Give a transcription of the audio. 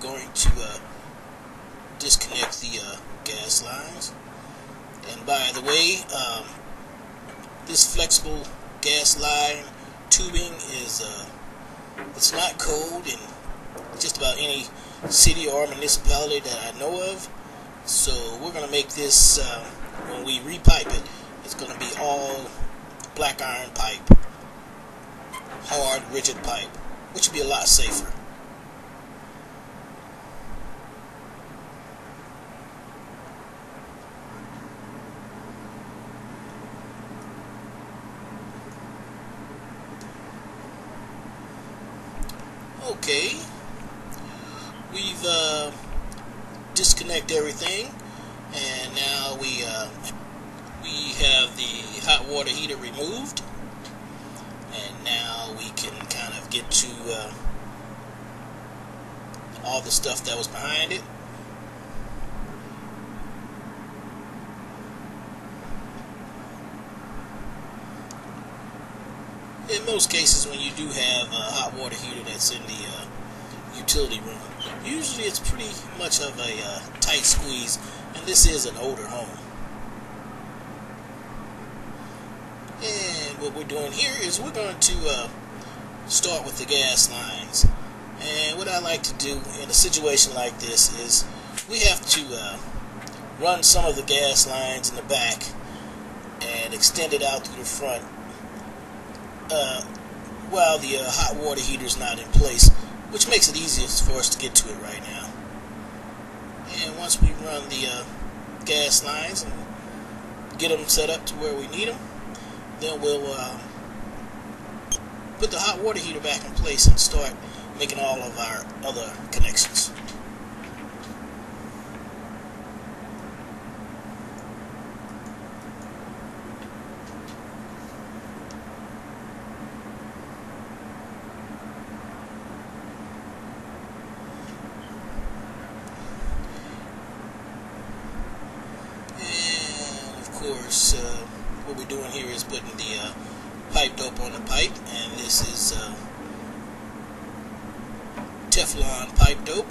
going to disconnect the gas lines. And by the way, this flexible gas line tubing is it's not code in just about any city or municipality that I know of. So we're going to make this, when we repipe it, it's going to be all black iron pipe, hard, rigid pipe, which will be a lot safer. Okay, we've disconnected everything, and now we have the hot water heater removed, and now we can kind of get to all the stuff that was behind it. In most cases, when you do have a hot water heater that's in the utility room, usually it's pretty much of a tight squeeze, and this is an older home. And what we're doing here is we're going to start with the gas lines. And what I like to do in a situation like this is we have to run some of the gas lines in the back and extend it out through the front while the hot water heater is not in place, which makes it easiest for us to get to it right now. And once we run the gas lines and get them set up to where we need them, then we'll put the hot water heater back in place and start making all of our other connections. Course, what we're doing here is putting the pipe dope on the pipe, and this is Teflon pipe dope.